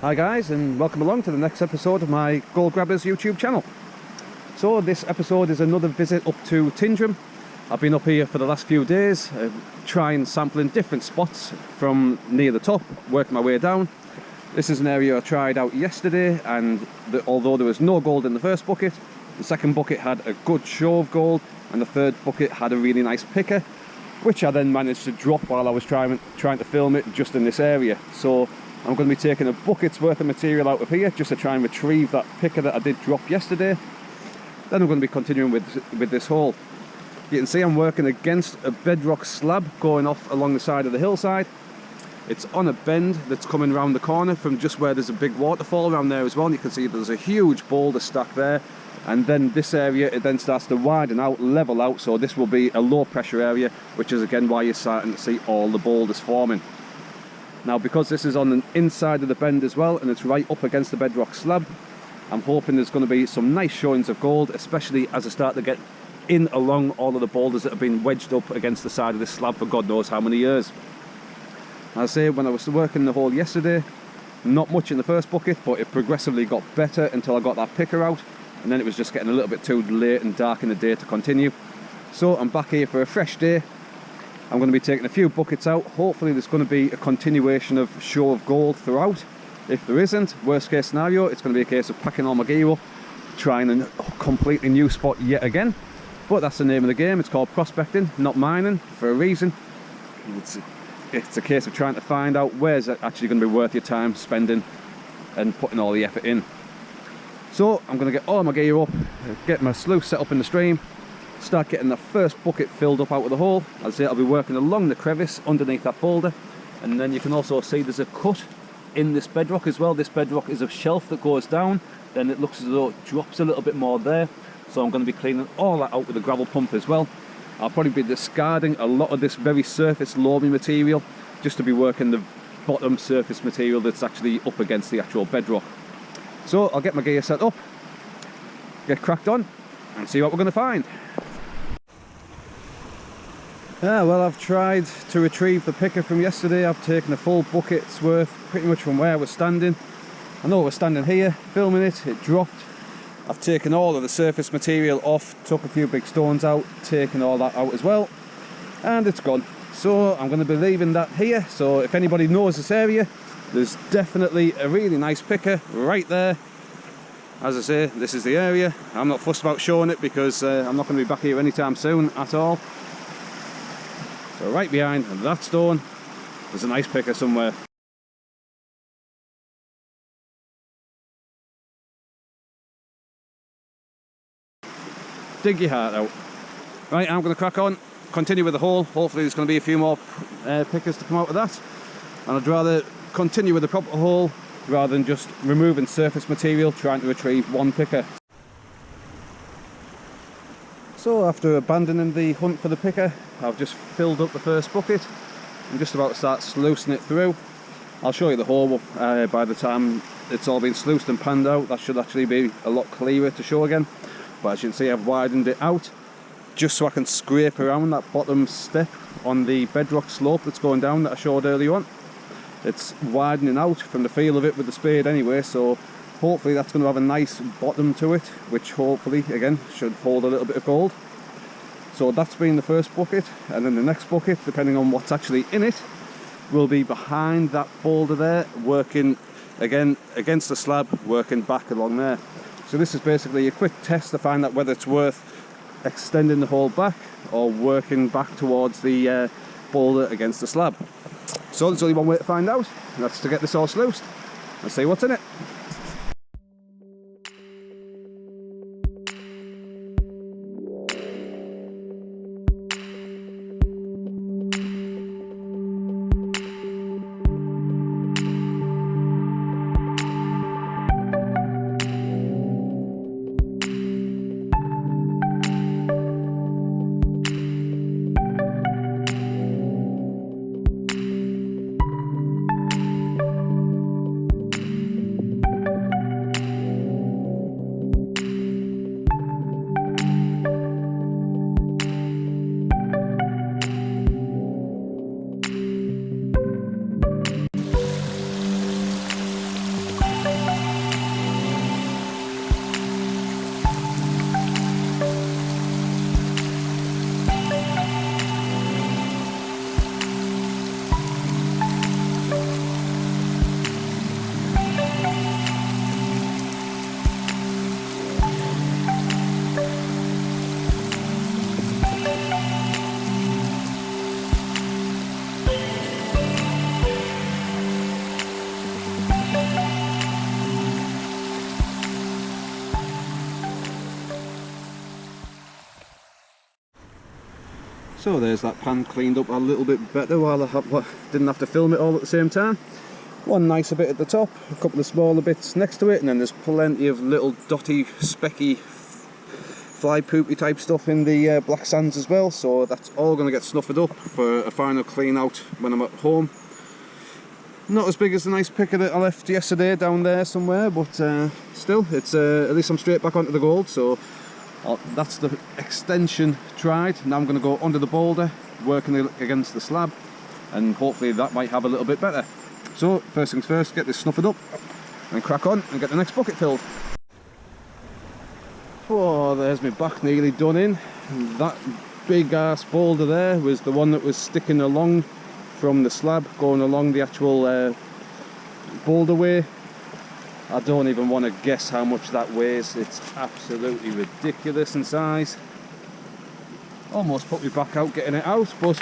Hi guys, and welcome along to the next episode of my Gold Grabbers YouTube channel. So this episode is another visit up to Tyndrum. I've been up here for the last few days, trying sampling different spots from near the top, working my way down. This is an area I tried out yesterday, and although there was no gold in the first bucket, the second bucket had a good show of gold, and the third bucket had a really nice picker, which I then managed to drop while I was trying to film it just in this area. So I'm going to be taking a bucket's worth of material out of here just to try and retrieve that picker that I did drop yesterday. Then I'm going to be continuing with this hole. You can see I'm working against a bedrock slab going off along the side of the hillside. It's on a bend that's coming around the corner from just where there's a big waterfall around there as well. And you can see there's a huge boulder stack there. And then this area, it then starts to widen out, level out, so this will be a low pressure area, which is again why you're starting to see all the boulders forming. Now, because this is on the inside of the bend as well, and it's right up against the bedrock slab, I'm hoping there's going to be some nice showings of gold, especially as I start to get in along all of the boulders that have been wedged up against the side of this slab for God knows how many years. As I say, when I was working the hole yesterday, not much in the first bucket, but it progressively got better until I got that picker out. And then it was just getting a little bit too late and dark in the day to continue. So I'm back here for a fresh day. I'm going to be taking a few buckets out. Hopefully there's going to be a continuation of show of gold throughout. If there isn't, worst case scenario, it's going to be a case of packing all my gear up, trying a completely new spot yet again. But that's the name of the game. It's called prospecting, not mining, for a reason. It's a case of trying to find out where's actually going to be worth your time spending and putting all the effort in. So I'm going to get all my gear up, get my sluice set up in the stream, start getting the first bucket filled up out of the hole. As I say, I'll be working along the crevice underneath that boulder, and then you can also see there's a cut in this bedrock as well. This bedrock is a shelf that goes down, then it looks as though it drops a little bit more there, so I'm going to be cleaning all that out with a gravel pump as well. I'll probably be discarding a lot of this very surface loamy material just to be working the bottom surface material that's actually up against the actual bedrock. So I'll get my gear set up, get cracked on, and see what we're going to find. Well, I've tried to retrieve the picker from yesterday. I've taken a full bucket's worth pretty much from where I was standing. I know I was standing here filming it, it dropped. I've taken all of the surface material off, took a few big stones out, taken all that out as well, and it's gone. So I'm going to be leaving that here. So if anybody knows this area, there's definitely a really nice picker right there. As I say, this is the area. I'm not fussed about showing it because I'm not going to be back here anytime soon at all. So right behind that stone, there's a nice picker somewhere. Dig your heart out. Right, I'm going to crack on, continue with the hole. Hopefully there's going to be a few more pickers to come out of that. And I'd rather continue with the proper hole rather than just removing surface material trying to retrieve one picker. So after abandoning the hunt for the picker, I've just filled up the first bucket. I'm just about to start sluicing it through. I'll show you the hole by the time it's all been sluiced and panned out. That should actually be a lot clearer to show again. But as you can see, I've widened it out just so I can scrape around that bottom step on the bedrock slope that's going down that I showed earlier on. It's widening out from the feel of it with the spade anyway, so hopefully that's going to have a nice bottom to it, which hopefully again should hold a little bit of gold. So that's been the first bucket, and then the next bucket, depending on what's actually in it, will be behind that boulder there, working again against the slab, working back along there. So this is basically a quick test to find out whether it's worth extending the hole back or working back towards the boulder against the slab. So there's only one way to find out, and that's to get this all sluiced and see what's in it. So there's that pan cleaned up a little bit better while I didn't have to film it all at the same time. One nicer bit at the top, a couple of smaller bits next to it, and then there's plenty of little dotty, specky, fly poopy type stuff in the black sands as well, so that's all going to get snuffed up for a final clean out when I'm at home. Not as big as the nice picker that I left yesterday down there somewhere, but still, it's at least I'm straight back onto the gold, so that's the extension tried. Now I'm going to go under the boulder, working against the slab, and hopefully that might have a little bit better. So first things first, get this snuffed up and crack on and get the next bucket filled. Oh, there's my back nearly done in. That big ass boulder there was the one that was sticking along from the slab, going along the actual boulder way. I don't even want to guess how much that weighs. It's absolutely ridiculous in size. Almost put me back out getting it out, but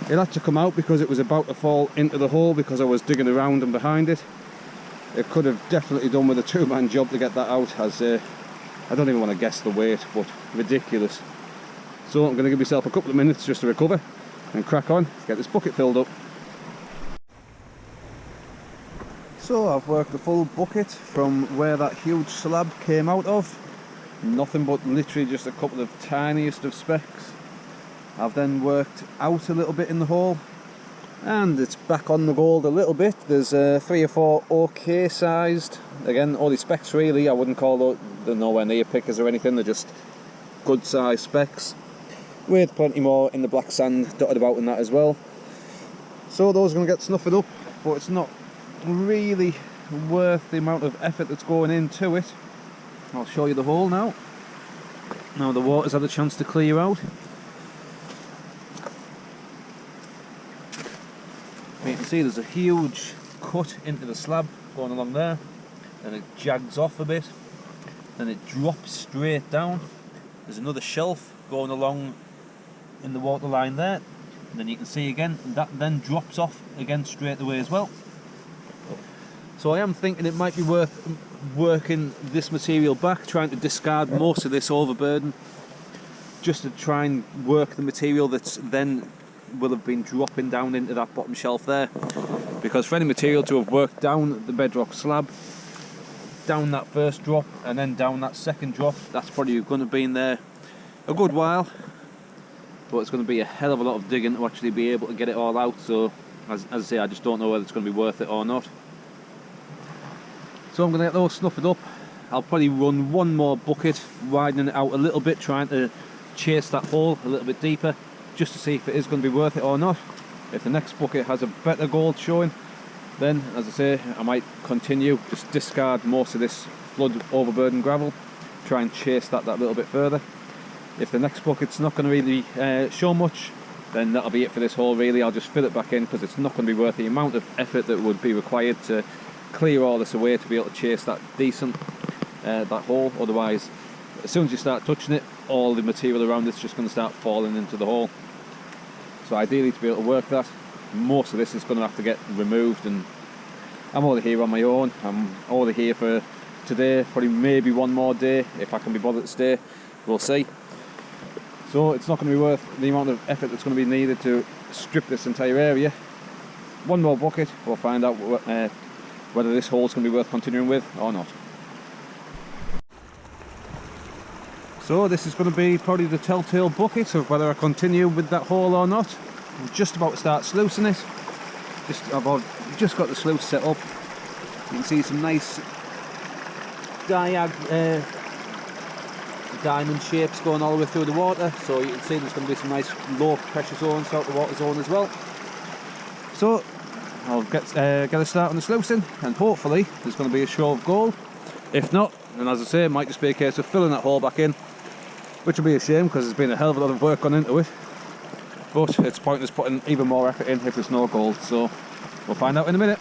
it had to come out because it was about to fall into the hole because I was digging around and behind it. It could have definitely done with a two-man job to get that out, as I don't even want to guess the weight, but ridiculous. So I'm going to give myself a couple of minutes just to recover and crack on, get this bucket filled up. So I've worked the full bucket from where that huge slab came out of. Nothing but literally just a couple of tiniest of specks. I've then worked out a little bit in the hole, and it's back on the gold a little bit. There's 3 or 4 okay sized, again only specks really. I wouldn't call they're nowhere near pickers or anything, they're just good sized specks, with plenty more in the black sand dotted about in that as well. So those are going to get snuffed up, but it's not really worth the amount of effort that's going into it. I'll show you the hole now. Now the water's had a chance to clear out. You can see there's a huge cut into the slab going along there, and it jags off a bit, then it drops straight down. There's another shelf going along in the water line there, and then you can see again that then drops off again straight away as well. So I am thinking it might be worth working this material back, trying to discard most of this overburden, just to try and work the material that's then will have been dropping down into that bottom shelf there, because for any material to have worked down the bedrock slab, down that first drop and then down that second drop, that's probably going to be in there a good while, but it's going to be a hell of a lot of digging to actually be able to get it all out. So as I say, I just don't know whether it's going to be worth it or not. So I'm going to get those snuffed up. I'll probably run one more bucket, widening it out a little bit, trying to chase that hole a little bit deeper, just to see if it is going to be worth it or not. If the next bucket has a better gold showing, then as I say, I might continue, just discard most of this flood overburden gravel, try and chase that little bit further. If the next bucket's not going to really show much, then that'll be it for this hole really. I'll just fill it back in, because it's not going to be worth the amount of effort that would be required to clear all this away to be able to chase that decent that hole. Otherwise, as soon as you start touching it, all the material around it's just going to start falling into the hole. So ideally, to be able to work that, most of this is going to have to get removed, and I'm only here on my own. I'm only here for today, probably maybe one more day if I can be bothered to stay, we'll see. So it's not going to be worth the amount of effort that's going to be needed to strip this entire area. One more bucket, we'll find out whether this hole's going to be worth continuing with or not. So this is going to be probably the telltale bucket of whether I continue with that hole or not. I'm just about to start sluicing it. I've just got the sluice set up. You can see some nice diamond shapes going all the way through the water. So you can see there's going to be some nice low pressure zones throughout the water zone as well. So I'll get a start on the sluicing, and hopefully there's going to be a show of gold. If not, then as I say, it might just be a case of filling that hole back in, which will be a shame because there's been a hell of a lot of work gone into it. But it's pointless putting even more effort in if there's no gold, so we'll find out in a minute.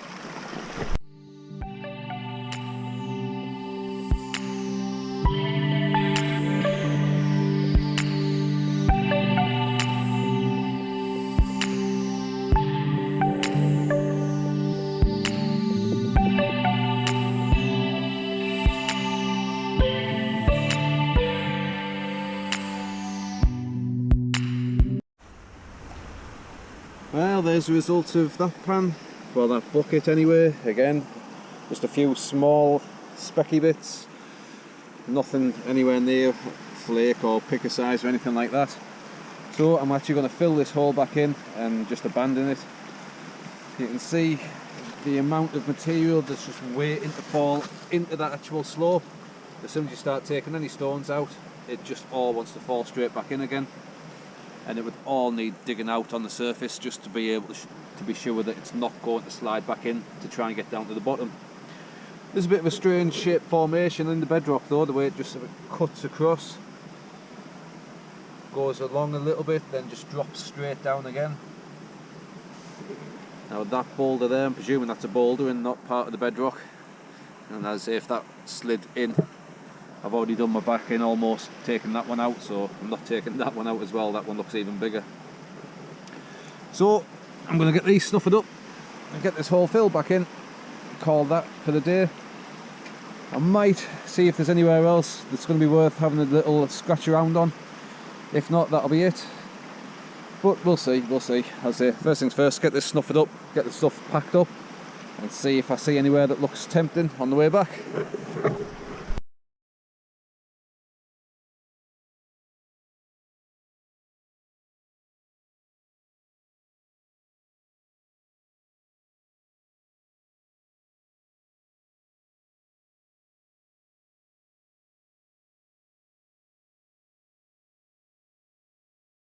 Well, there's the result of that pan, well, that bucket anyway. Again, just a few small specky bits, nothing anywhere near flake or picker size or anything like that. So I'm actually going to fill this hole back in and just abandon it. You can see the amount of material that's just waiting to fall into that actual slope. As soon as you start taking any stones out, it just all wants to fall straight back in again, and it would all need digging out on the surface just to be able to be sure that it's not going to slide back in to try and get down to the bottom. There's a bit of a strange shape formation in the bedrock though, the way it just sort of cuts across, goes along a little bit, then just drops straight down again. Now that boulder there, I'm presuming that's a boulder and not part of the bedrock, and as if that slid in, I've already done my back in almost taking that one out, so I'm not taking that one out as well. That one looks even bigger. So I'm going to get these snuffered up and get this hole filled back in, call that for the day. I might see if there's anywhere else that's going to be worth having a little scratch around on. If not, that'll be it. But we'll see, As I say, first things first, get this snuffered up, get the stuff packed up, and see if I see anywhere that looks tempting on the way back.